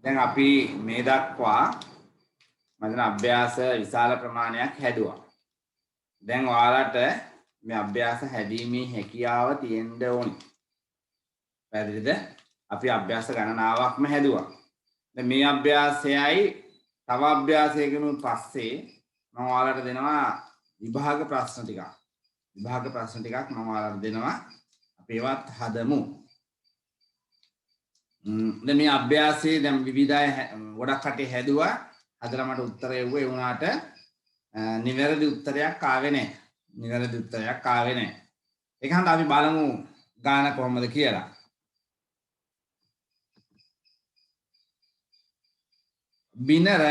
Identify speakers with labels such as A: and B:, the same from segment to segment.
A: දැන් අපි මේ දක්වා මම අභ්‍යාස විශාල ප්‍රමාණයක් හැදුවා. දැන් ඔයාලට මේ අභ්‍යාස හැදීමේ හැකියාව තියෙන්න ඕනි. පැහැදිලිද? අපි අභ්‍යාස ගණනාවක්ම හැදුවා. දැන් මේ අභ්‍යාසයයි තව අභ්‍යාසයකිනුත් පස්සේ මම ඔයාලට දෙනවා විභාග ප්‍රශ්න ටිකක්. විභාග ප්‍රශ්න ටිකක් මම ඔයාලට දෙනවා. අපි ඒවත් හදමු. දැන් මේ අභ්‍යාසයේ දැන් විවිධ ගොඩක් කටේ හැදුවා. හදලා මට උත්තර එව්වේ ඒ වුණාට නිවැරදි උත්තරයක් ආවේ නැහැ. නිවැරදි උත්තරයක් ආවේ නැහැ. ඒක හන්ද අපි බලමු ගාන කොහොමද කියලා. බිනර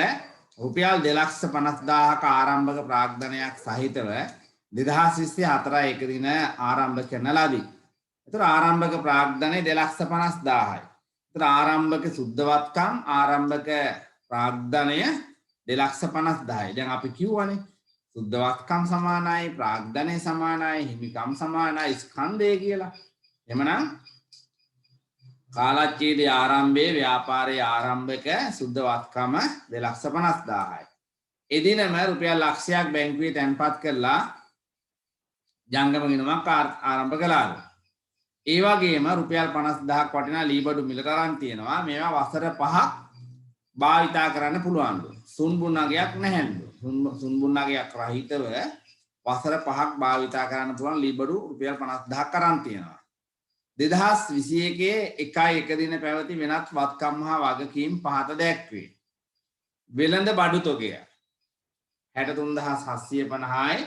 A: රුපියල් 2,50,000ක ආරම්භක ප්‍රාග්ධනයක් සහිතව 2024 එක දින ආරම්භ කරන ලදී. ඒතර ආරම්භක ප්‍රාග්ධනය 2,50,000යි. ඒතර ආරම්භක සුද්ධවත්කම් ආරම්භක ප්‍රාග්ධනය 2,50,000යි. දැන් අපි කියවනේ සුද්ධවත්කම් සමානයි ප්‍රාග්ධනය සමානයි හිමිකම් සමානයි ස්කන්ධය කියලා. එhmenan කාලච්ඡේදයේ ආරම්භයේ ව්‍යාපාරයේ ආරම්භක සුද්ධවත්කම 2,50,000යි. එදිනම රුපියල් ලක්ෂයක් බැංකුවේ තැන්පත් කරලා ජංගම ගිණුමක් ආරම්භ කළා. ඒ වගේම රුපියල් 50,000ක් වටිනා ලීබඩු මිලට අරන් තියෙනවා. මේවා වසර 5ක් භාවිතා කරන්න පුළුවන්. සුන්බුන්නගයක් නැහැලු. සුන්බුන්නගයක් රහිතව වසර 5ක් භාවිතා කරන්න පුළුවන් ලීබඩු රුපියල් 50,000ක් අරන් තියෙනවා. 2021 1 දින පැවති වෙනත් වත්කම් හා වගකීම් පහත දැක්වේ. වෙළඳ බඩු තොගය 63,750යි,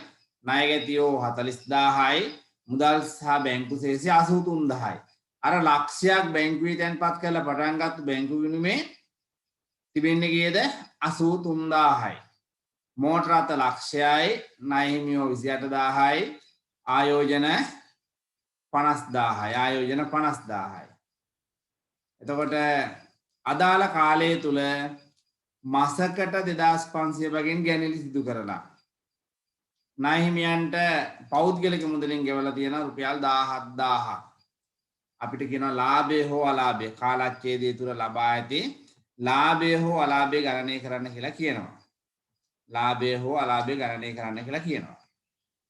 A: ණය ගැතියෝ 40,000යි, මුදල් සහ බැංකු සේසය 83,000යි. අර ලක්ෂයක් බැංකුවේ තැන්පත් කරලා පටන් ගත්ත බැංකු ගිණුමේ තිබෙන්නේ කීයද? 83,000යි. මෝටර රථ ලක්ෂයයි, ණය හිමියෝ 28,000යි, ආයෝජන 50,000යි. ආයෝජන 50,000යි. එතකොට අදාළ කාලය තුල මාසකට 2,500 බැගින් ගැනීම සිදු කරලා ණය හිමියන්ට පෞද්ගලික මුදලින් ගෙවලා තියෙන රුපියල් 17,000ක්. අපිට කියනවා ලාභය හෝ අලාභය කාලච්ඡේදය තුල ලබා ඇති ලාභය හෝ අලාභය ගණනය කරන්න කියලා කියනවා. ලාභය හෝ අලාභය ගණනය කරන්න කියලා කියනවා.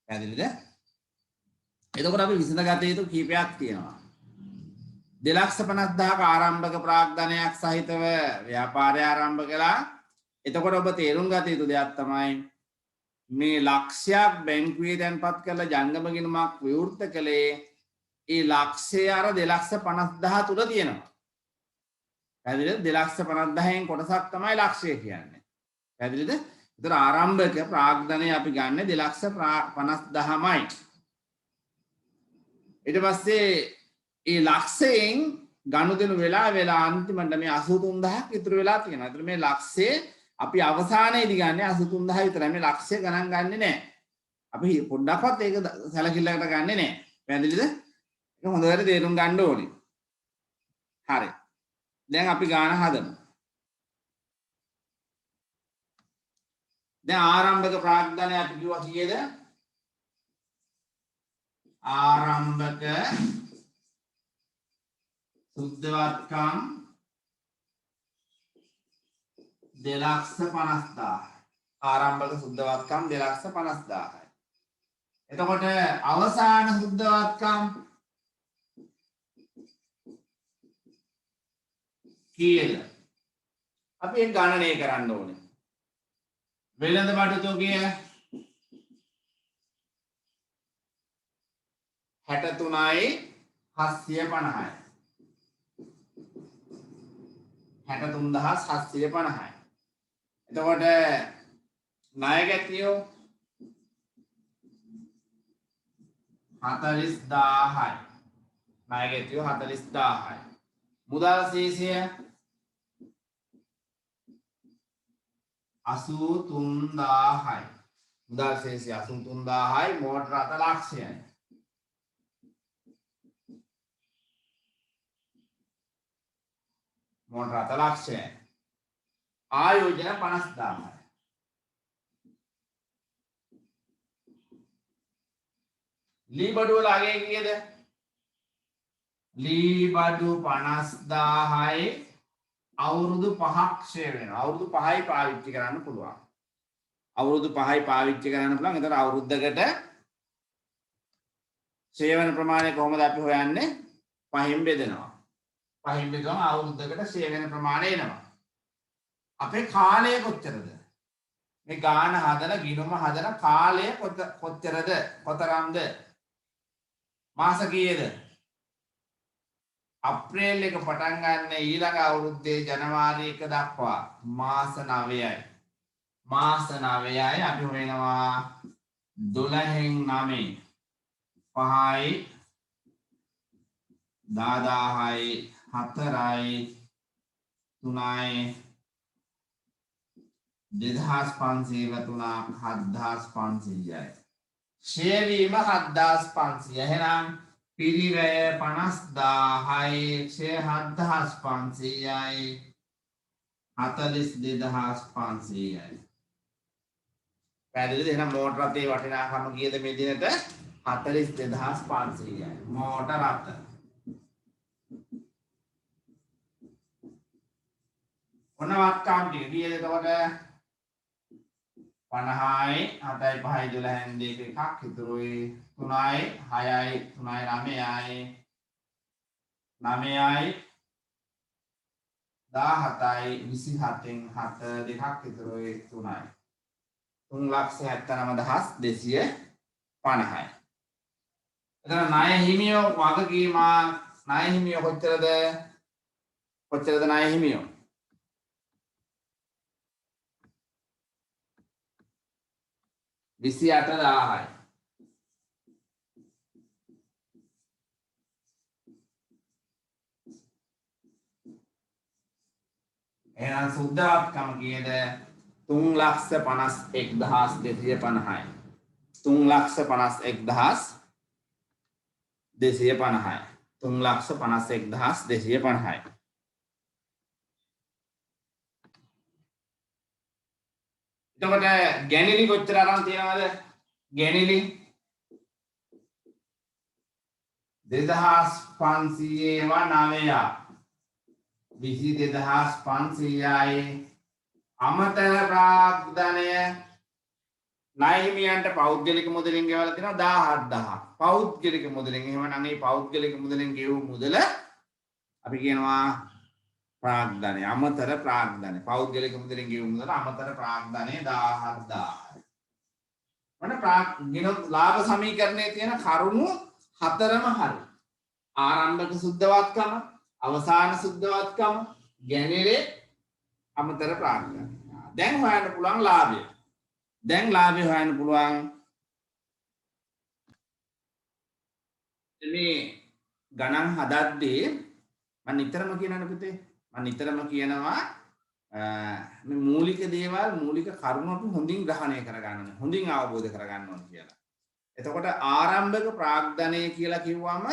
A: පැහැදිලිද? එතකොට අපි විසඳගත යුතු කීපයක් තියෙනවා. 2,50,000ක ආරම්භක ප්‍රාග්ධනයක් සහිතව ව්‍යාපාරය ආරම්භ කළා. එතකොට ඔබ තේරුම් ගත යුතු දෙයක් තමයි මේ ලක්ෂයක් බැංකුවේ තැන්පත් කරලා ජංගම ගිණුමක් විවෘත කළේ ඒ ලක්ෂය අර 2,50,000 තුල තියෙනවා. පැහැදිලිද? 2,50,000න් කොටසක් තමයි ලක්ෂය කියන්නේ. පැහැදිලිද? ඒතර ආරම්භක ප්‍රාග්ධනය අපි ගන්න 2,50,000මයි. ඊට පස්සේ ඒ ලක්ෂයෙන් ගනුදෙනු වෙලා අන්තිමට මේ 83,000ක් ඉතුරු වෙලා තියෙනවා. ඒතර මේ ලක්ෂයේ අපි අවසානයේදී ගන්නේ 83,000 විතරයි. මේ ලක්ෂය ගණන් ගන්නෙ නැහැ. අපි පොඩ්ඩක්වත් ඒක සැලකිල්ලකට ගන්නෙ නැහැ. පැහැදිලිද? ඒක හොඳට තේරුම් ගන්න ඕනේ. හරි. දැන් අපි ගාන හදමු. දැන් ආරම්භක ප්‍රාග්ධනය අපි කිව්වා කීයද? ආරම්භක සුද්ධවත්කම් 2,50,000. ආරම්භක සුද්ධවත්කම් 2,50,000යි. එතකොට අවසාන සුද්ධවත්කම් කීයද? අපි ඒක ගණනය කරන්න ඕනේ. වෙළඳ බඩු තොගය 63,750යි. 63,750යි. එතකොට ණය ගැතියෝ 40,000යි. ණය ගැතියෝ 40,000යි. මුදල් සේසය 83,000යි. මුදල් සේසය 83,000යි. මෝටර රථ ලක්ෂයයි. මෝටර රථ ලක්ෂයයි. ආයෝජන 50,000යි. ලී බඩු වල අගය කීයද? ලී බඩු 50,000යි අවුරුදු 5ක් ෂේ වෙනවා. අවුරුදු 5යි පාවිච්චි කරන්න පුළුවන්. අවුරුදු 5යි පාවිච්චි කරන්න පුළුවන්. ඒතර අවුරුද්දකට ෂේ වෙන ප්‍රමාණය කොහොමද අපි හොයන්නේ? 5න් බෙදනවා. 5න් බෙදුවම අවුරුද්දකට ෂේ වෙන ප්‍රමාණය එනවා. අපේ කාලය කොච්චරද? මේ ගාන හදන ගිණුම හදන කාලය කොච්චරද? කොතරම්ද? මාස කීයද? අප්‍රේල් එක පටන් ගන්න ඊළඟ අවුරුද්දේ ජනවාරි 1 දක්වා මාස 9යි. මාස 9යි අපි හොයනවා 12න් 9 5යි 10000යි 4යි 3යි 2500 7500යි. ෂේවීම 7500. එහෙනම් පිරිවැය 50000යි ෂේ 7500යි 42500යි. පැහැදිලිද? එහෙනම් මෝටර රථේ වටිනාකම කීයද මේ දිනට? 42500යි. මෝටර රථ. ඔන්න වත්කම් ටික කීයද එතකොට? 50යි 7යි 5යි 12න් දෙක එකක් ඉතුරුයි 3යි 6යි 3යි 9යි 9යි 17යි 27න් 7 දෙකක් ඉතුරුයි 3යි 379250යි. එතන ණය හිමියෝ වගකීම ණය හිමියෝ කොච්චරද? ණය හිමියෝ 28000යි. එහෙනම් සුද්ධවත්කම කීයද? 351250යි. 351250යි. 351250යි. එතකොට ගැණිලි කොච්චර අරන් තියනවද? ගැණිලි 2500 ඒවා 9යි 22500යි. අමතර ප්‍රාග්ධනය ණය හිමියන්ට පෞද්ගලික මුදලින් ගෙවලා තිනවා 17000. පෞද්ගලික මුදලින්. එහෙමනම් මේ පෞද්ගලික මුදලින් ගෙවූ මුදල අපි කියනවා ප්‍රාග්ධනය. අමතර ප්‍රාග්ධනය. පෞද්ගලික මුදලින් ගෙවූ මුදල අමතර ප්‍රාග්ධනය 17000යි. මොන ලාභ සමීකරණයේ තියෙන කරුණු හතරම හරි. ආරම්භක සුද්ධවත්කම, අවසාන සුද්ධවත්කම, ගැණිලි, අමතර ප්‍රාග්ධනය. දැන් හොයන්න පුළුවන් ලාභය. දැන් ලාභය හොයන්න පුළුවන් මේ ගණන් හදද්දී මම නිතරම කියනනේ පුතේ. මම නිතරම කියනවා මේ මූලික දේවල් මූලික කරුණු අපි හොඳින් ග්‍රහණය කරගන්න ඕනේ. හොඳින් අවබෝධ කරගන්න ඕනේ කියලා. එතකොට ආරම්භක ප්‍රාග්ධනය කියලා කිව්වම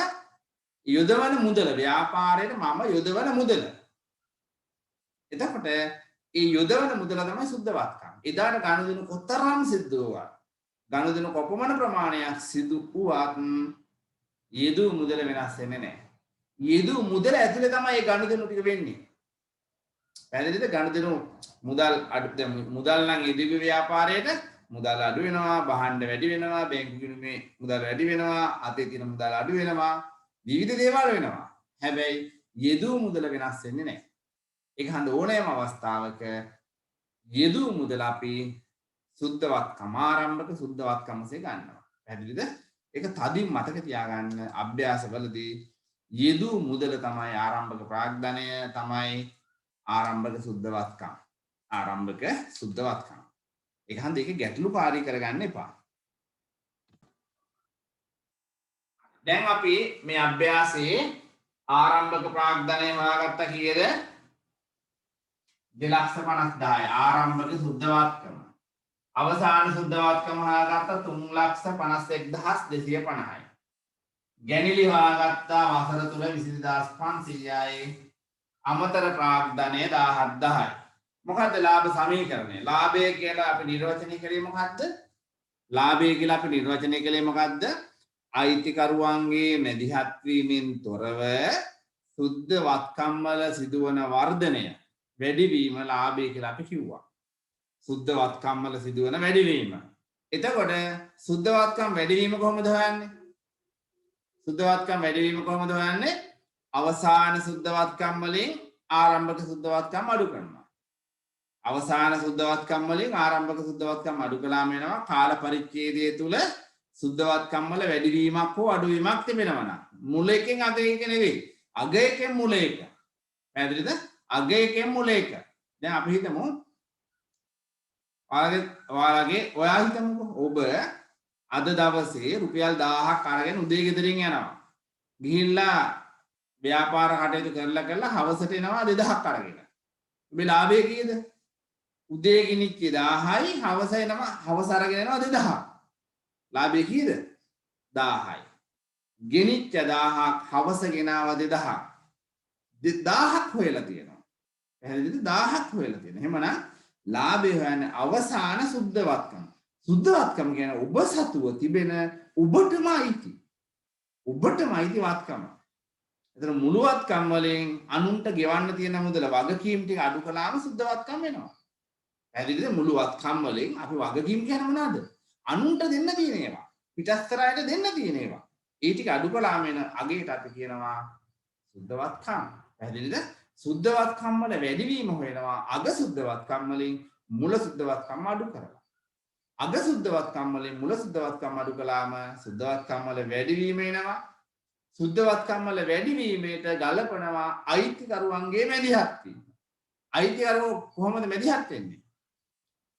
A: යොදවන මුදල ව්‍යාපාරයේ මම යොදවන මුදල. එතකොට ඒ යොදවන මුදල තමයි සුද්ධවත්කම. එදාට ගනුදෙනු කොතරම් සිද්ධ වුණා. ගනුදෙනු කොපමණ ප්‍රමාණයක් සිදු වුවත් යෙදූ මුදල වෙනස් වෙන්නේ නැහැ. යෙදූ මුදල ඇතුලේ තමයි ඒ ගනුදෙනු ටික වෙන්නේ. පැහැදිලිද? ගනුදෙනු මුදල් අඩු මුදල් නම් යෙදවි ව්‍යාපාරයට මුදල් අඩු වෙනවා, භාණ්ඩ වැඩි වෙනවා, බැංකු ගිණුමේ මුදල් වැඩි වෙනවා, අතේ තියෙන මුදල් අඩු වෙනවා, විවිධ දේවල් වෙනවා. හැබැයි යෙදූ මුදල වෙනස් වෙන්නේ නැහැ. ඒක හන්ද ඕනෑම අවස්ථාවක යෙදූ මුදල අපි සුද්ධවත්කම ආරම්භක සුද්ධවත්කමසේ ගන්නවා. පැහැදිලිද? ඒක තදින් මතක තියාගන්න. අභ්‍යාසවලදී යෙදූ මුදල තමයි ආරම්භක ප්‍රාග්ධනය තමයි ආරම්භක සුද්ධවත්කම. ආරම්භක සුද්ධවත්කම. ඒක හන්ද ඒක ගැටලුකාරී කරගන්න එපා. දැන් අපි මේ අභ්‍යාසයේ ආරම්භක ප්‍රාග්ධනය හොයාගත්තා කීයද? 250000යි ආරම්භක සුද්ධවත්කම. අවසාන සුද්ධවත්කම හොයාගත්තා 351250යි. ගැණිලි හොයාගත්තා වසර තුල 22500යි. අමතර ප්‍රාග්ධනය 17000යි. මොකද්ද ලාභ සමීකරණය? ලාභය කියලා අපි නිර්වචනය කළේ මොකද්ද? ලාභය කියලා අපි නිර්වචනය කළේ මොකද්ද? අයිතිකරුවන්ගේ මැදිහත් වීමෙන් තොරව සුද්ධ වත්කම් වල සිදුවන වර්ධනය වැඩිවීම ලාභය කියලා අපි කිව්වා. සුද්ධවත්කම් වල සිදුවන වැඩිවීම. එතකොට සුද්ධවත්කම් වැඩිවීම කොහොමද හොයන්නේ? සුද්ධවත්කම් වැඩිවීම කොහොමද හොයන්නේ? අවසාන සුද්ධවත්කම් වලින් ආරම්භක සුද්ධවත්කම් අඩු කරනවා. අවසාන සුද්ධවත්කම් වලින් ආරම්භක සුද්ධවත්කම් අඩු කළාම වෙනවා කාල පරිච්ඡේදය තුල සුද්ධවත්කම් වල වැඩිවීමක් හෝ අඩුවීමක් තිබෙනවා නම් මුල එකෙන් අග එක නෙවෙයි අග එකෙන් මුල එක. පැහැදිලිද? අග එකෙන් මුල එක. දැන් අපි හිතමු ඔයා හිතමුකෝ ඔබ අද දවසේ රුපියල් 1000ක් අරගෙන උදේ ගෙදරින් යනවා. ගිහිල්ලා ව්‍යාපාර කටයුතු කරලා හවසට එනවා 2000ක් අරගෙන. ඔබේ ලාභය කීයද? උදේ ගෙනිච්ච 1000යි හවස එනවා හවස අරගෙන එනවා 2000ක්. ලාභය කීයද? 1000යි. ගෙනිච්ච 1000ක් හවස ගෙනාව 2000ක්. 1000ක් හොයලා තියෙනවා. පැහැදිලිද? 1000ක් හොයලා තියෙනවා. එහෙමනම් ලාභය හොයන්නේ අවසාන සුද්ධවත්කම. සුද්ධවත්කම කියන්නේ ඔබ සතුව තිබෙන ඔබටම අයිති. ඔබටම අයිති වත්කම. එතන මුළුවත්කම් වලින් අනුන්ට ගෙවන්න තියෙන මුදල වගකීම් ටික අඩු කළාම සුද්ධවත්කම් වෙනවා. පැහැදිලිද? මුළුවත්කම් වලින් අපි වගකීම් කියන්නේ මොනවද? අනුන්ට දෙන්න තියෙන ඒවා. පිටස්තර අයට දෙන්න තියෙන ඒවා. ඒ ටික අඩු කළාම වෙන අගයට අපි කියනවා සුද්ධවත්කම්. පැහැදිලිද? සුද්ධවත්කම් වල වැඩිවීම හොයනවා අග සුද්ධවත්කම් වලින් මුල සුද්ධවත්කම් අඩු කරලා. අග සුද්ධවත්කම් වලින් මුල සුද්ධවත්කම් අඩු කළාම සුද්ධවත්කම් වල වැඩිවීම එනවා. සුද්ධවත්කම් වල වැඩිවීමට ගලපනවා අයිතිකරුවන්ගේ මැදිහත් වීම. අයිතිකරුවෝ කොහොමද මැදිහත් වෙන්නේ?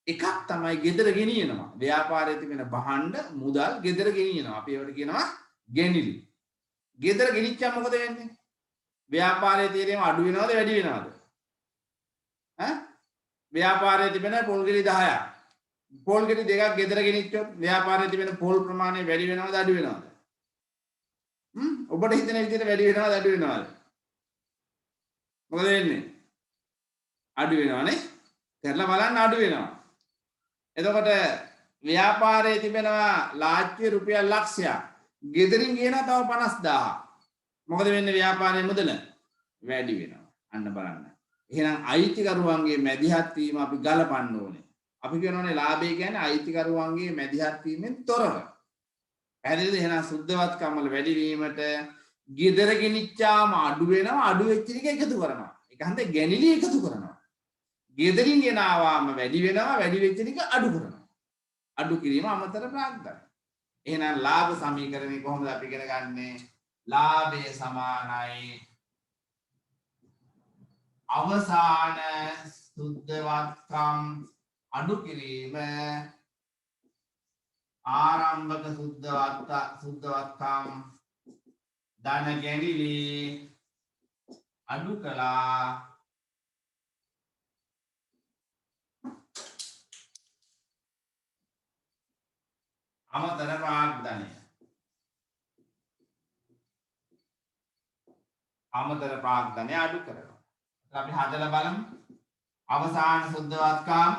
A: එකක් තමයි ගෙදර ගෙනියනවා. ව්‍යාපාරයේ තිබෙන භාණ්ඩ මුදල් ගෙදර ගෙනියනවා. අපි ඒවට කියනවා ගෙනිලි. ගෙදර ගෙනිච්චාම මොකද වෙන්නේ? ව්‍යාපාරයේ තියෙනව අඩු වෙනවද වැඩි වෙනවද? ව්‍යාපාරයේ තිබෙන පොල් ගෙඩි 10ක්. පොල් ගෙඩි දෙකක් ගෙදර ගෙනිච්චොත් ව්‍යාපාරයේ තිබෙන පොල් ප්‍රමාණය වැඩි වෙනවද අඩු වෙනවද? ඔබට හිතෙන විදිහට වැඩි වෙනවද අඩු වෙනවද? මොකද වෙන්නේ? අඩු වෙනවනේ. කරලා බලන්න අඩු වෙනවා. එතකොට ව්‍යාපාරයේ තිබෙනවා ලාච්‍ය රුපියල් ලක්ෂයක්. ගෙදරින් ගේනවා තව 50000. මොකද වෙන්නේ ව්‍යාපාරයේ මුදල? වැඩි වෙනවා. අන්න බලන්න. එහෙනම් අයිතිකරුවන්ගේ මැදිහත් වීම අපි ගලපන්න ඕනේ. අපි කියනෝනේ ලාභය කියන්නේ අයිතිකරුවන්ගේ මැදිහත් වීමෙන් තොරව. පැහැදිලිද? එහෙනම් සුද්ධවත්කම් වල වැඩි වීමට ගෙදර ගෙනිච්චාම අඩු වෙනවා අඩු වෙච්ච එක එකතු කරනවා. ඒක හන්ද ගැනිලි එකතු කරනවා. ගෙදරින් ගෙනාවාම වැඩි වෙනවා වැඩි වෙච්ච එක අඩු කරනවා. අඩු කිරීම අමතර ප්‍රාග්ධනය. එහෙනම් ලාභ සමීකරණය කොහොමද අපි ඉගෙන ගන්නේ? ලාභය සමානයි අවසාන සුද්ධවත්කම් අඩු කිරීම ආරම්භක සුද්ධවත්කම් ධන ගැනිලි අඩු කළා අමතර ප්‍රාග්ධනය. අමතර ප්‍රාග්ධනය අඩු කරනවා. අපි හදලා බලමු. අවසාන සුද්ධවත්කම්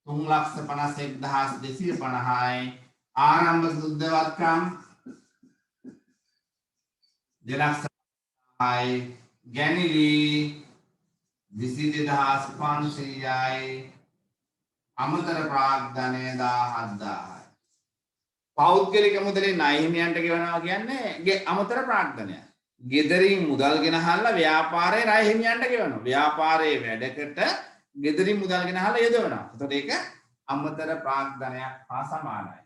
A: 3,51,250යි. ආරම්භක සුද්ධවත්කම් 2,00,000යි. ගැනිලි 22,500යි. අමතර ප්‍රාග්ධනය 17,000යි. පෞද්ගලික මුදලේ ණය හිමියන්ට ගෙවනවා කියන්නේ අමතර ප්‍රාග්ධනය. ගෙදරින් මුදල් ගෙනහල්ලා ව්‍යාපාරයේ ණය හිමියන්ට ගෙවනවා. ව්‍යාපාරයේ වැඩකට ගෙදරින් මුදල් ගෙනහල්ලා යොදවනවා. එතකොට ඒක අමතර ප්‍රාග්ධනයක් හා සමානයි.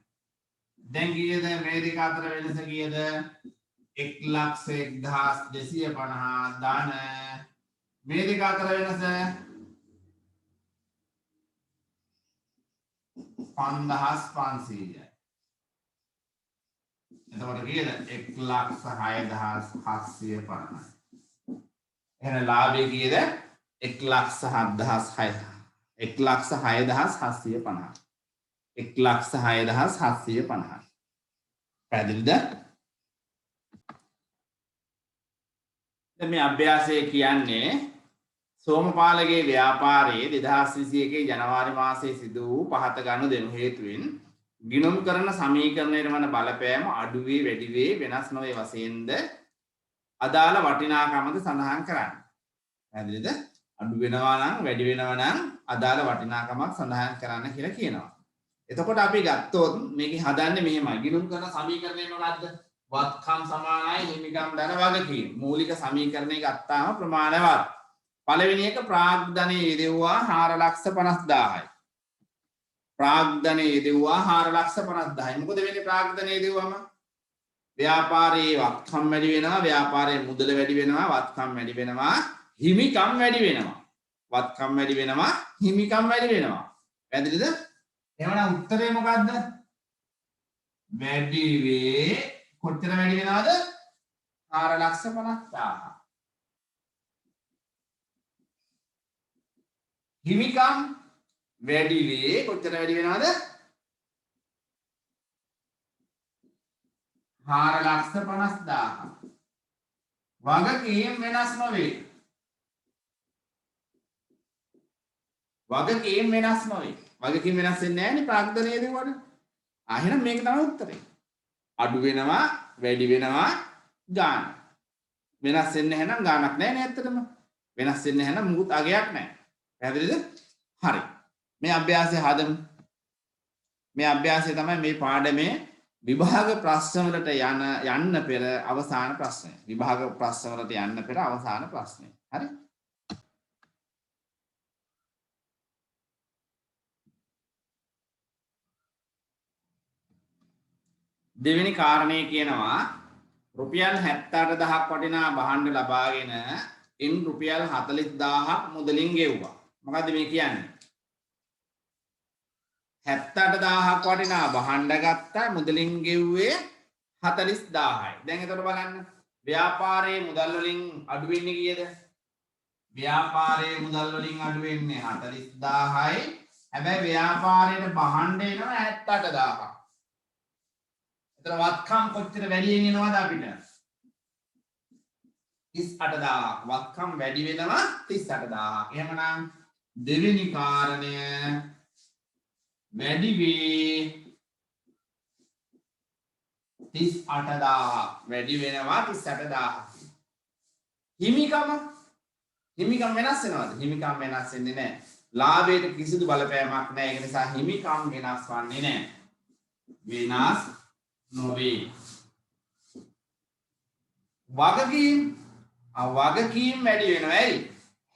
A: දැන් කීයද මේ දෙක අතර වෙනස කීයද? 1,01,250 ධන මේ දෙක අතර වෙනස 5,500යි. එතකොට කීයද? 1,06,750යි. එහෙනම් ලාභය කීයද? 1,06,750. 1,06,750. 1,06,750. පැහැදිලිද? දැන් මේ අභ්‍යාසය කියන්නේ සෝමපාලගේ ව්‍යාපාරයේ 2021 ජනවාරි මාසයේ සිදු වූ පහත ගනුදෙනු හේතුවෙන් ගිණුම් කරන සමීකරණයට වන බලපෑම අඩු වේ වැඩි වේ වෙනස් නොවේ වශයෙන්ද අදාළ වටිනාකමද සඳහන් කරන්න. පැහැදිලිද? අඩු වෙනවා නම් වැඩි වෙනවා නම් අදාළ වටිනාකමක් සඳහන් කරන්න කියලා කියනවා. එතකොට අපි ගත්තොත් මේකේ හදන්නේ මෙහෙමයි. ගිණුම් කරන සමීකරණය මොකද්ද? වත්කම් සමානයි හිමිකම් ධන වගකීම්. මූලික සමීකරණය ගත්තාම ප්‍රමාණවත්. පළවෙනි එක ප්‍රාග්ධනයේ යෙදුවා 4,50,000යි. ප්‍රාග්ධනයේ යෙදුවා 4,50,000යි. මොකද වෙන්නේ ප්‍රාග්ධනයේ යෙදුවම? ව්‍යාපාරයේ වත්කම් වැඩි වෙනවා, ව්‍යාපාරයේ මුදල වැඩි වෙනවා, වත්කම් වැඩි වෙනවා, හිමිකම් වැඩි වෙනවා. වත්කම් වැඩි වෙනවා, හිමිකම් වැඩි වෙනවා. පැහැදිලිද? එහෙනම් උත්තරේ මොකද්ද? වැඩි වේ. කොච්චර වැඩි වෙනවද? 4,50,000. හිමිකම් වැඩි වේ. කොච්චර වැඩි වෙනවද? 4,50,000. වගකීම් වෙනස් නොවේ. වගකීම් වෙනස් නොවේ. වගකීම් වෙනස් වෙන්නේ නැහැ නේ ප්‍රාග්ධනයේ දෙවන. එහෙනම් මේක තමයි උත්තරේ. අඩු වෙනවා, වැඩි වෙනවා ගාන. වෙනස් වෙන්නේ නැහැ නම් ගානක් නැහැ නේ ඇත්තටම. වෙනස් වෙන්නේ නැහැ නම් මුකුත් අගයක් නැහැ. පැහැදිලිද? හරි. මේ අභ්‍යාසය හදමු. මේ අභ්‍යාසය තමයි මේ පාඩමේ විභාග ප්‍රශ්න වලට යන්න පෙර අවසාන ප්‍රශ්නය. විභාග ප්‍රශ්න වලට යන්න පෙර අවසාන ප්‍රශ්නය. හරි? දෙවෙනි කාරණේ කියනවා රුපියල් 78,000ක් වටිනා භාණ්ඩ ලබාගෙන ඉන් රුපියල් 40,000ක් මුදලින් ගෙව්වා. මොකද්ද මේ කියන්නේ? 78,000ක් වටිනා භාණ්ඩ ගත්තා මුදලින් ගෙව්වේ 40,000යි. දැන් එතකොට බලන්න ව්‍යාපාරයේ මුදල් වලින් අඩු වෙන්නේ කීයද? ව්‍යාපාරයේ මුදල් වලින් අඩු වෙන්නේ 40,000යි. හැබැයි ව්‍යාපාරයට භාණ්ඩ එනවා 78,000ක්. එතන වත්කම් කොච්චර වැඩියෙන් එනවද අපිට? 38,000ක්. වත්කම් වැඩි වෙනවා 38,000ක්. එහෙමනම් දෙවෙනි කාරණය වැඩි වේ 38,000ක්. වැඩි වෙනවා 38,000ක්. හිමිකම වෙනස් වෙනවද? හිමිකම් වෙනස් වෙන්නේ නැහැ. ලාභයට කිසිදු බලපෑමක් නැහැ. ඒ නිසා හිමිකම් වෙනස් වන්නේ නැහැ. වෙනස් නොවේ. වගකීම් වැඩි වෙනවා. ඇයි?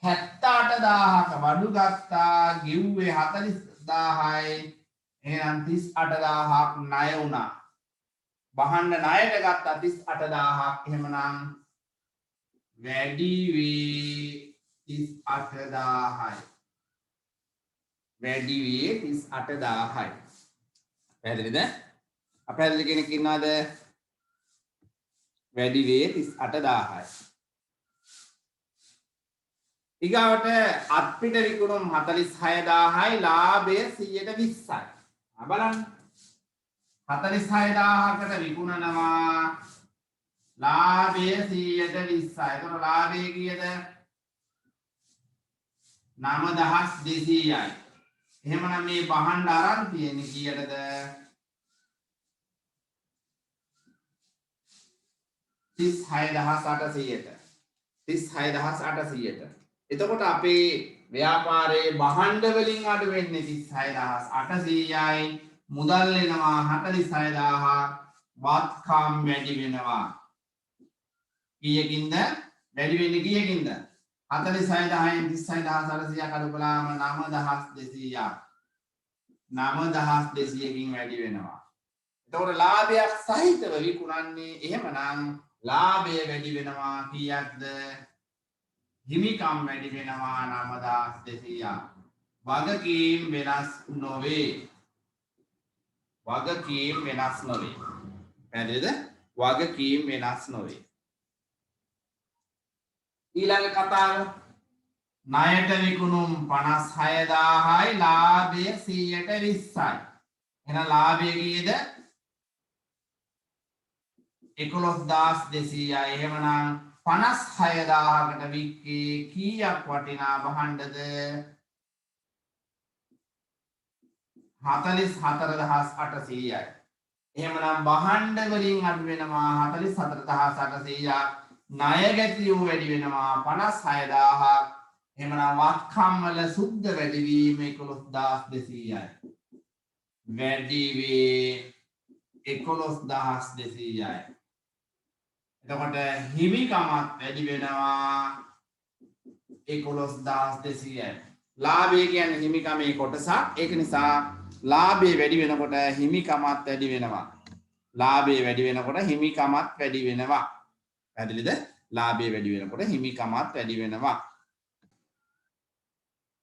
A: 78,000ක බඩු ගත්තා, ගිව්වේ 40,000යි. එහෙනම් 38,000ක් ණය වුණා. භාණ්ඩ ණයට ගත්තා 38,000ක්. එහෙමනම් වැඩි වේ 38,000යි. වැඩි වේ 38,000යි. පැහැදිලිද? අපැහැදිලි කෙනෙක් ඉන්නවද? වැඩි වේ 38,000යි. ඊගාවට අත්පිට විකුණුම් 46,000යි, ලාභය 120යි. බලන්න 46,000කට විකුණනවා, ලාභය 120යි. එතකොට ලාභය කීයද? 9,200යි. එහෙමනම් මේ භාණ්ඩ අරන් තියෙන්නේ කීයටද? 36,800ට. 36,800ට. එතකොට අපේ ව්‍යාපාරයේ භාණ්ඩ වලින් අඩු වෙන්නේ 36,800යි. මුදල් එනවා 46,000ක්. වත්කම් වැඩි වෙනවා. කීයකින්ද? වැඩි වෙන්නේ කීයකින්ද? 46,000න් 36,800ක් අඩු කළාම 9,200ක්. 9,200කින් වැඩි වෙනවා. එතකොට ලාභයක් සහිතව විකුණන්නේ. එහෙමනම් ලාභය වැඩි වෙනවා කීයක්ද? හිමිකම් වැඩි වෙනවා 9,200ක්. වගකීම් වෙනස් නොවේ. වගකීම් වෙනස් නොවේ. පැහැදිලිද? වගකීම් වෙනස් නොවේ. ඊළඟ කතාව ණයට විකුණුම් 56,000යි, ලාභය 120යි. එහෙනම් ලාභය කීයද? 11,200යි. එහෙමනම් 56,000කට වික්කේ කීයක් වටිනා භාණ්ඩද? 44,800යි. එහෙමනම් භාණ්ඩ වලින් අඩු වෙනවා 44,800ක්. ණය ගැතියු වැඩි වෙනවා 56000ක්. එහෙමනම් වත්කම් වල සුද්ධ වැඩි වීම 11200යි. වැඩි වේ 11200යි. එතකොට හිමිකමත් වැඩි වෙනවා 11200යි. ලාභය කියන්නේ හිමිකමේ කොටසක්. ඒක නිසා ලාභය වැඩි වෙනකොට හිමිකමත් වැඩි වෙනවා. ලාභය වැඩි වෙනකොට හිමිකමත් වැඩි වෙනවා. පැහැදිලිද? ලාභය වැඩි වෙනකොට හිමිකමත් වැඩි වෙනවා.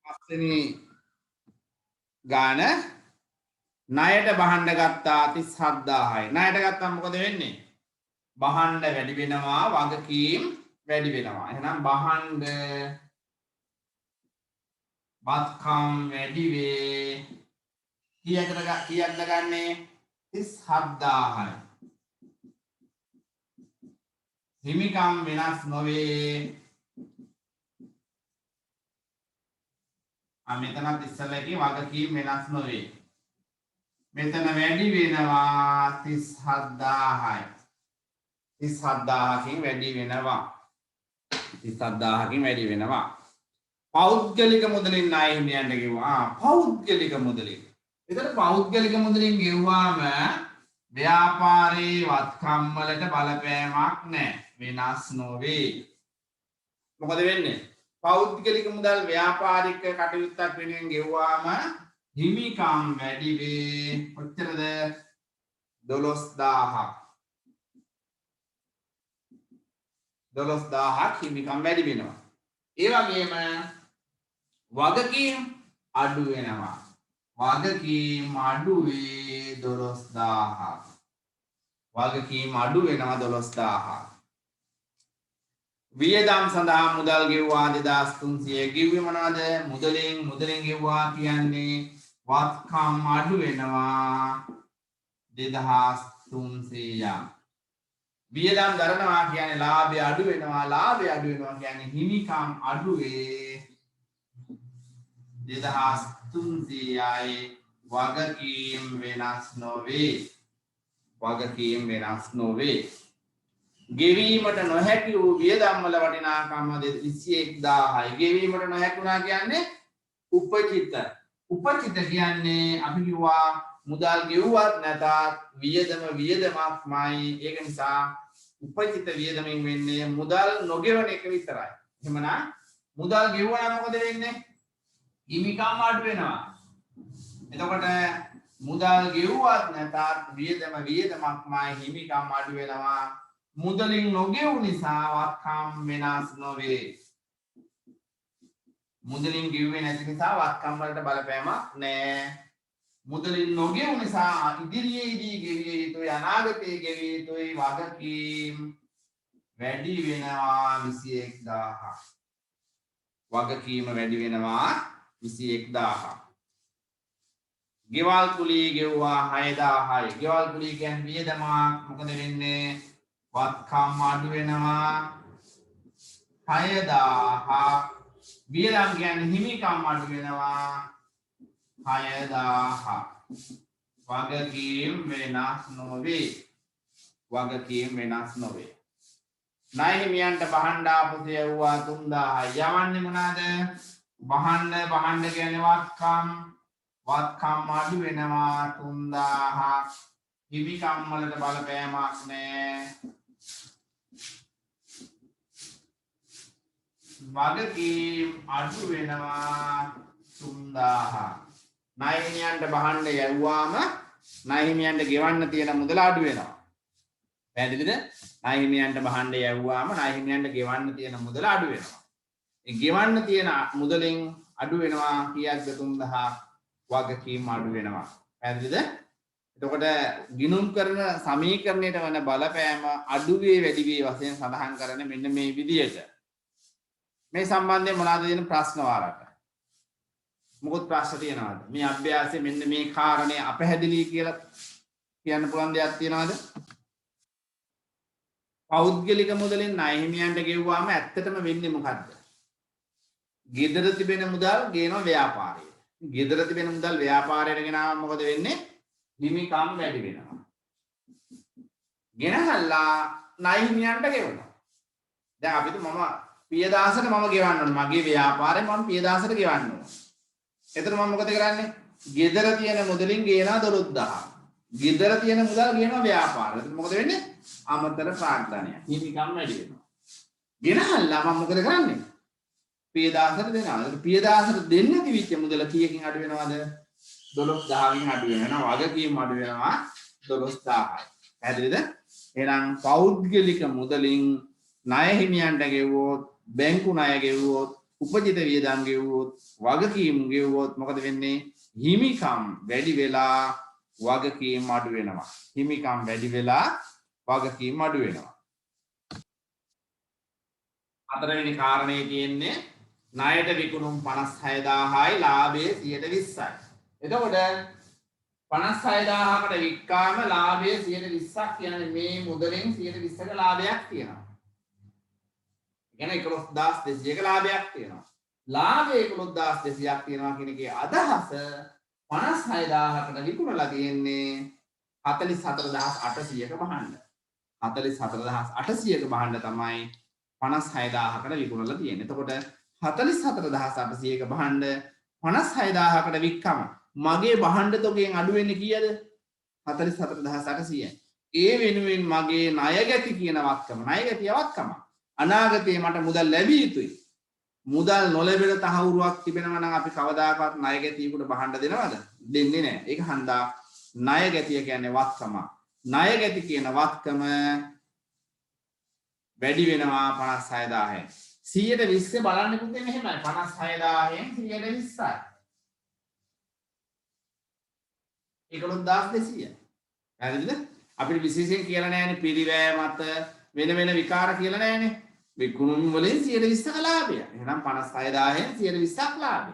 A: පස්වෙනි ගාන ණයට බහන්න ගත්තා 37000යි. ණයට ගත්තාම මොකද වෙන්නේ? බහන්න වැඩි වෙනවා, වගකීම් වැඩි වෙනවා. එහෙනම් බහන්න වත්කම් වැඩි වේ. කීයද ගන්නේ? 37000යි. හිමිකම් වෙනස් නොවේ. මෙතනත් ඉස්සෙල්ලා එකේ වගකීම් වෙනස් නොවේ. මෙතන වැඩි වෙනවා 37000යි. 37000කින් වැඩි වෙනවා. 37000කින් වැඩි වෙනවා. පෞද්ගලික මුදලින් ණය හිමියන්ට ගෙවුවා. පෞද්ගලික මුදලින්. එතන පෞද්ගලික මුදලින් ගෙවුවාම ව්‍යාපාරේ වත්කම් වලට බලපෑමක් නැහැ. වෙනස් නොවේ. මොකද වෙන්නේ? පෞද්ගලික මුදල් ව්‍යාපාරික කටයුත්තක් වෙනුවෙන් ගෙවුවාම හිමිකම් වැඩි වේ. කොච්චරද? 12000ක්. 12000ක් හිමිකම් වැඩි වෙනවා. ඒ වගේම වගකීම් අඩු වෙනවා. වගකීම් අඩු වේ 12000ක්. වගකීම් අඩු වෙනවා 12000ක්. වියදම් සඳහා මුදල් ගෙවුවා 2300. ගෙව්වේ මොනවද? මුදලින් ගෙවුවා කියන්නේ වත්කම් අඩු වෙනවා 2300ක්. වියදම් දරනවා කියන්නේ ලාභය අඩු වෙනවා. ලාභය අඩු වෙනවා කියන්නේ හිමිකම් අඩු වේ 2300යි. වගකීම් වෙනස් නොවේ. වගකීම් වෙනස් නොවේ. ගෙවීමට නොහැකි වූ වියදම් වල වටිනාකම 21000යි. ගෙවීමට නොහැකුණා කියන්නේ උපචිත. උපචිත කියන්නේ අපි කිව්වා මුදල් ගෙවුවත් නැතත් වියදමක්මයි. ඒක නිසා උපචිත වියදමින් වෙන්නේ මුදල් නොගෙවන එක විතරයි. එහෙමනම් මුදල් ගෙවුවා නම් මොකද වෙන්නේ? හිමිකම් අඩු වෙනවා. එතකොට මුදල් ගෙවුවත් නැතත් වියදමක්මයි. හිමිකම් අඩු වෙනවා. මුදලින් නොගෙවු නිසා වත්කම් වෙනස් නොවේ. මුදලින් ගෙවුවේ නැති නිසා වත්කම් වලට බලපෑමක් නැහැ. මුදලින් නොගෙවු නිසා ඉදිරියේදී ගෙවිය යුතුයි, අනාගතයේ ගෙවිය යුතුයි. වගකීම් වැඩි වෙනවා 21000ක්. වගකීම වැඩි වෙනවා 21000ක්. ගෙවල් කුලී ගෙවුවා 6000යි. ගෙවල් කුලී කියන්නේ වියදමක්. මොකද වෙන්නේ? වත්කම් අඩු වෙනවා 6000ක්. වියදම් කියන්නේ හිමිකම් අඩු වෙනවා 6000ක්. වගකීම් වෙනස් නොවේ. වගකීම් වෙනස් නොවේ. ණය හිමියන්ට බහන්න ආපුත යවුවා 3000යි. යවන්නේ මොනවාද? බහන්න කියන්නේ වත්කම්. වත්කම් අඩු වෙනවා 3000ක්. හිමිකම් වලට බලපෑමක් නැහැ. වගකීම් අඩු වෙනවා 3000ක්. ණය හිමියන්ට බහන්න යවුවාම ණය හිමියන්ට ගෙවන්න තියෙන මුදල අඩු වෙනවා. පැහැදිලිද? ණය හිමියන්ට බහන්න යවුවාම ණය හිමියන්ට ගෙවන්න තියෙන මුදල අඩු වෙනවා. ඒ ගෙවන්න තියෙන මුදලෙන් අඩු වෙනවා කීයක්ද? 3000ක්. වගකීම් අඩු වෙනවා. පැහැදිලිද? එතකොට ගිණුම් කරන සමීකරණයට වන බලපෑම අඩුවේ වැඩිවේ වශයෙන් සඳහන් කරන මෙන්න මේ විදියට. මේ සම්බන්ධයෙන් මොනවද දෙන ප්‍රශ්න වාරට? මොකද ප්‍රශ්න තියෙනවද? මේ අභ්‍යාසයේ මෙන්න මේ කාරණේ අපැහැදිලි කියලා කියන්න පුළුවන් දෙයක් තියෙනවද? පෞද්ගලික මුදලින් ණය හිමියන්ට ගෙවුවාම ඇත්තටම වෙන්නේ මොකද්ද? ගෙදර තිබෙන මුදල් ගේනවා ව්‍යාපාරයට. ගෙදර තිබෙන මුදල් ව්‍යාපාරයට ගෙනාවම මොකද වෙන්නේ? හිමිකම් වැඩි වෙනවා. ගෙනහල්ලා ණය හිමියන්ට ගෙවනවා. දැන් අපිට මම පියදාසට මම ගෙවන්න ඕන. මගේ ව්‍යාපාරේ මම පියදාසට ගෙවන්න ඕන. එතන මම මොකද කරන්නේ? ගෙදර තියෙන මුදලින් ගේනවා 12000. ගෙදර තියෙන මුදල් ගේනවා ව්‍යාපාරෙට. එතන මොකද වෙන්නේ? අමතර ප්‍රාග්ධනය. හිමිකම් වැඩි වෙනවා. ගෙනහල්ලා මම මොකද කරන්නේ? පියදාසට දෙනවා. ඒක පියදාසට දෙන්න තිබිච්ච මුදල කීයකින් අඩු වෙනවද? 12000කින් අඩු වෙනවා. වගකීම් අඩු වෙනවා 12000යි. පැහැදිලිද? එහෙනම් පෞද්ගලික මුදලින් ණය හිමියන්ට ගෙවුවොත්, බැංකු ණය ගෙවුවොත්, උපජිත වියදම් ගෙවුවොත්, වගකීම් ගෙවුවොත් මොකද වෙන්නේ? හිමිකම් වැඩි වෙලා වගකීම් අඩු වෙනවා. හිමිකම් වැඩි වෙලා වගකීම් අඩු වෙනවා. හතරවෙනි කාරණේ තියෙන්නේ ණයට විකුණුම් 56000යි ලාභය 120යි. එතකොට 56000කට වික්කාම ලාභය 120ක් කියන්නේ මේ මුදලෙන් 120ක ලාභයක් තියෙනවා. කියන්නේ 11200ක ලාභයක් තියෙනවා. ලාභය 11200ක් තියෙනවා කියන එකේ අදහස 56000කට විකුණලා තියෙන්නේ 44800ක බහන්න. 44800ක බහන්න තමයි 56000කට විකුණලා තියෙන්නේ. එතකොට 44800ක බහන්න 56000කට වික්කම මගේ බහන්න තොගෙන් අඩු වෙන්නේ කීයද? 44800යි. ඒ වෙනුවෙන් මගේ ණය ගැති කියන වත්කම, ණය ගැතිය වත්කම අනාගතයේ මට මුදල් ලැබිය යුතුයි. මුදල් නොලැබෙන තහවුරුවක් තිබෙනවා නම් අපි කවදාකවත් ණය ගැතියෙකුට බහන්න දෙනවද? දෙන්නේ නැහැ. ඒක හන්දා ණය ගැතිය කියන්නේ වත්කම. ණය ගැති කියන වත්කම වැඩි වෙනවා 56000ෙන්. 120 බලන්න පුතේ මෙහෙමයි. 56000ෙන් 120යි. 11200. හරිද? අපිට විශේෂයෙන් කියලා නැහැනේ පිරිවැය මත වෙන වෙන විකාර කියලා නැහැනේ. විකුණුම් වලින් 120ක ලාභය. එහෙනම් 56000ෙන් 120ක් ලාභය.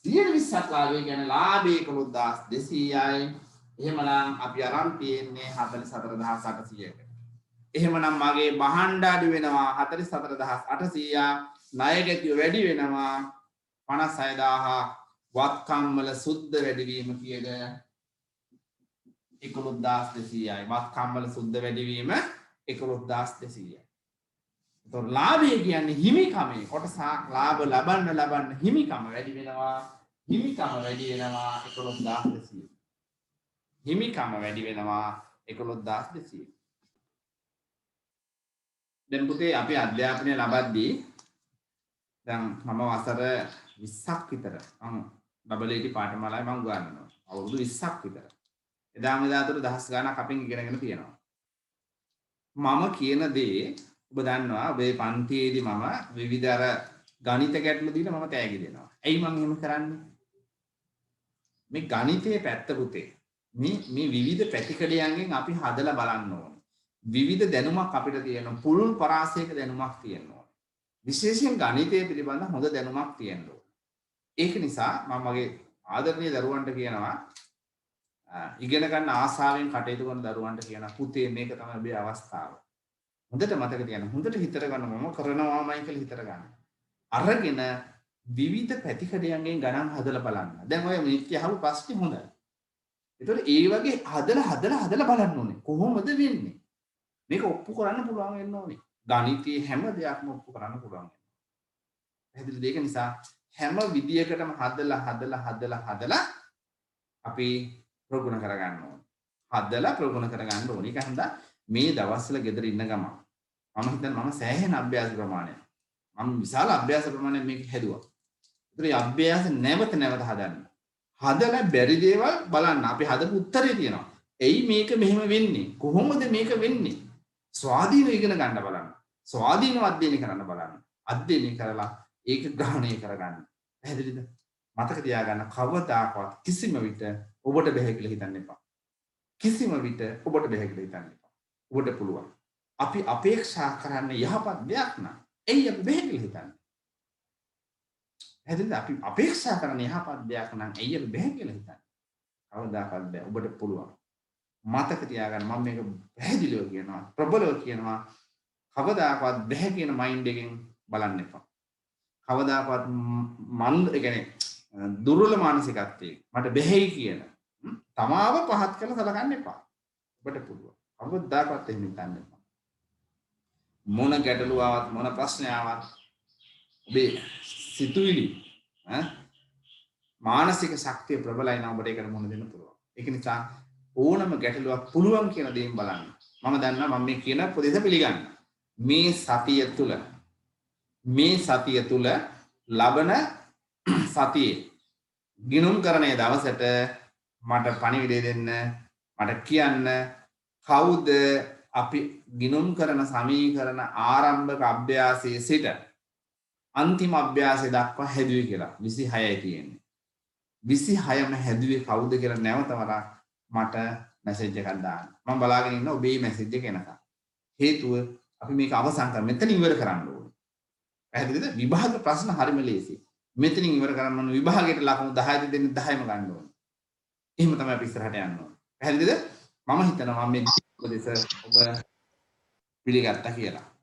A: 120ක් ලාභය කියන්නේ ලාභය 11200යි. එහෙමනම් අපි අරන් තියෙන්නේ 44800ක. එහෙමනම් මගේ බහණ්ඩ අඩු වෙනවා 44800. ණය ගැතිය වැඩි වෙනවා 56000. වත්කම් වල සුද්ධ වැඩිවීම කීයද? 11200යි. වත්කම් වල සුද්ධ වැඩිවීම 11200යි. එතකොට ලාභය කියන්නේ හිමිකමේ කොටසක්. ලාභ ලබන්න හිමිකම වැඩි වෙනවා. හිමිකම වැඩි වෙනවා 11200. හිමිකම වැඩි වෙනවා 11200. දැන් පුතේ අපි අධ්‍යාපනය ලබද්දී දැන් මම වසර 20ක් විතර මම ඩබල් ඒටි පාඨමාලාවේ මම උගන්වනවා. අවුරුදු 20ක් විතර. එදා මෙදා අතර දහස් ගාණක් අපෙන් ඉගෙනගෙන තියෙනවා. මම කියන දේ ඔබ දන්නවා ඔබේ පන්තියේදී මම විවිධ අර ගණිත ගැටලු දීලා මම තෑගි දෙනවා. ඇයි මම එහෙම කරන්නේ? මේ ගණිතයේ පැත්ත පුතේ. මේ විවිධ පැතිකඩයන්ගෙන් අපි හදලා බලන්න ඕනේ. විවිධ දැනුමක් අපිට තියෙනවා. පුළුල් පරාසයක දැනුමක් තියෙනවා. විශේෂයෙන් ගණිතය පිළිබඳ හොඳ දැනුමක් තියෙන්න ඕනේ. ඒක නිසා මම මගේ ආදරණීය දරුවන්ට කියනවා ඉගෙන ගන්න ආසාවෙන් කටයුතු කරන දරුවන්ට කියනවා පුතේ මේක තමයි ඔබේ අවස්ථාව. හොඳට මතක තියාගන්න. හොඳට හිතර ගන්න මම කරනවාමයි කියලා හිතර ගන්න. අරගෙන විවිධ පැතිකඩයන්ගෙන් ගණන් හදලා බලන්න. දැන් ඔය මිනිත්‍ය අහපු ප්‍රශ්නේ හොඳයි. ඒතකොට ඒ වගේ හදලා බලන්න ඕනේ. කොහොමද වෙන්නේ? මේක ඔප්පු කරන්න පුළුවන් වෙන්න ඕනේ. ගණිතයේ හැම දෙයක්ම ඔප්පු කරන්න පුළුවන්. පැහැදිලිද? ඒක නිසා හැම විදියකටම හදලා අපි ප්‍රගුණ කරගන්න ඕනේ. හදලා ප්‍රගුණ කරගන්න ඕනේ. ඒක හන්ද මේ දවස්වල ගෙදර ඉන්න ගම මම හිතන්නේ මම සෑහෙන අභ්‍යාස ප්‍රමාණයක් මම විශාල අභ්‍යාස ප්‍රමාණයක් මේක හැදුවා. ඒතර අභ්‍යාස නැවත හදන්න. හදලා බැරි දේවල් බලන්න. අපි හදපු උත්තරේ තියෙනවා. එයි මේක මෙහෙම වෙන්නේ. කොහොමද මේක වෙන්නේ? ස්වාධීනව ඉගෙන ගන්න බලන්න. ස්වාධීනව අධ්‍යයනය කරන්න බලන්න. අධ්‍යයනය කරලා ඒක ග්‍රහණය කරගන්න. පැහැදිලිද? මතක තියාගන්න කවදාකවත් කිසිම විට ඔබට බැහැ කියලා හිතන්න එපා. කිසිම විට ඔබට බැහැ කියලා හිතන්න එපා. ඔබට පුළුවන්. අපි අපේක්ෂා කරන්න යහපත් දෙයක් නම් එයි අපි බැහැ කියලා හිතන්නේ. පැහැදිලිද? අපි අපේක්ෂා කරන යහපත් දෙයක් නම් එයි අපි බැහැ කියලා හිතන්නේ. කවදාකවත් බැහැ. ඔබට පුළුවන්. මතක තියාගන්න මම මේක පැහැදිලිව කියනවා ප්‍රබලව කියනවා කවදාකවත් බැහැ කියන මයින්ඩ් එකෙන් බලන්න එපා. කවදාකවත් ඒ කියන්නේ දුර්වල මානසිකත්වයේ මට බැහැයි කියන තමාව පහත් කරලා සලකන්න එපා. ඔබට පුළුවන්. කවදාකවත් එහෙම හිතන්න එපා. මොන ගැටලුව ආවත් මොන ප්‍රශ්නය ආවත් ඔබේ සිතුවිලි මානසික ශක්තිය ප්‍රබලයි නම් ඔබට ඒකට මුහුණ දෙන්න පුළුවන්. ඒක නිසා ඕනම ගැටලුවක් පුළුවන් කියන දේෙන් බලන්න. මම දන්නවා මම මේ කියන උපදේශ පිළිගන්න. මේ සතිය තුල ලබන සතියේ ගිනුම් කරණයේ දවසට මට පණිවිඩය දෙන්න මට කියන්න කවුද අපි ගිනුම් කරන සමීකරණ ආරම්භක අභ්‍යාසයේ සිට අන්තිම අභ්‍යාසය දක්වා හැදුවේ කියලා 26යි කියන්නේ 26ම හැදුවේ කවුද කියලා නැවත වරක් මට මැසේජ් එකක් දාන්න මම බලාගෙන ඉන්න ඔබේ මැසේජ් එක එනකම් හේතුව අපි මේක අවසන් කරමු මෙතන ඉවර කරන්න ඕනේ පැහැදිලිද විභාග ප්‍රශ්න හරිම ලේසියි මෙතනින් ඉවර කරන්න ඕන විභාගයට ලකුණු 10ද දෙන්නේ 10ම ගන්න ඕනේ එහෙම තමයි අපි ඉස්සරහට යන්න ඕනේ පැහැදිලිද මම හිතනවා මේ උපදේශ ඔබ පිළිගත්තා කියලා